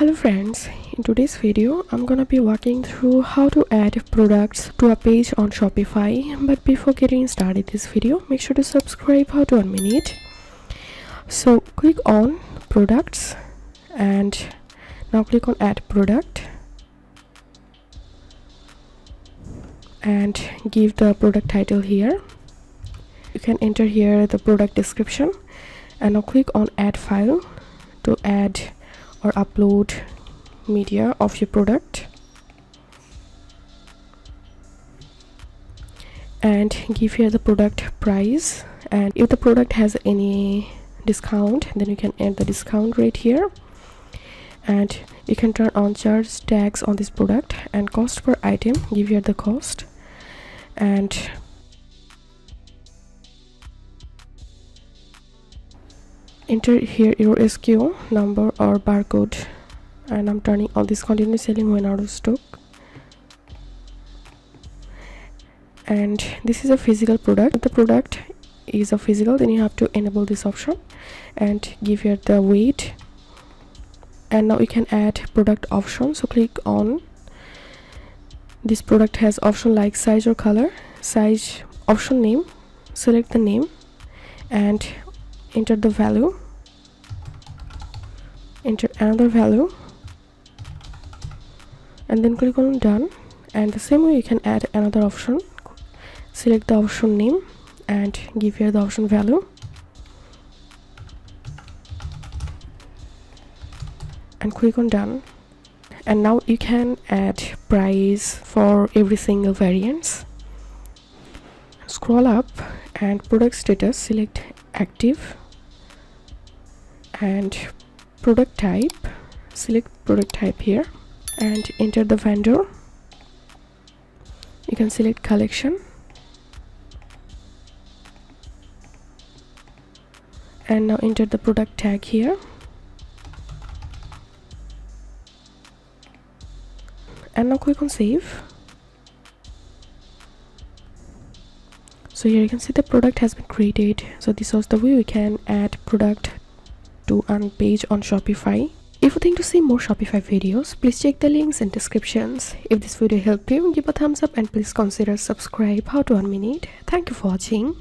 Hello friends, in today's video I'm gonna be walking through how to add products to a page on Shopify. But before getting started this video, make sure to subscribe how to 1 minute. So click on products and now click on add product and give the product title here. You can enter here the product description and now click on add file to add or upload media of your product, and give here the product price, and if the product has any discount then you can add the discount rate here, and you can turn on charge tags on this product, and cost per item, give here the cost, and enter here your SKU number or barcode, and I'm turning on this continue selling when out of stock. And this is a physical product. If the product is a physical, then you have to enable this option and give here the weight. And now you can add product option, so click on this product has option like size or color, size, option name, select the name and enter the value, enter another value, and then click on done. And the same way you can add another option, select the option name and give here the option value, and click on done. And now you can add price for every single variants. Scroll up and product status, select active, and product type, select product type here and enter the vendor. You can select collection and now enter the product tag here, and now click on save. So here you can see the product has been created. So this was the way we can add product to a page on Shopify. If you think to see more Shopify videos, please check the links in descriptions. If this video helped you, give a thumbs up and please consider subscribe how to 1 minute. Thank you for watching.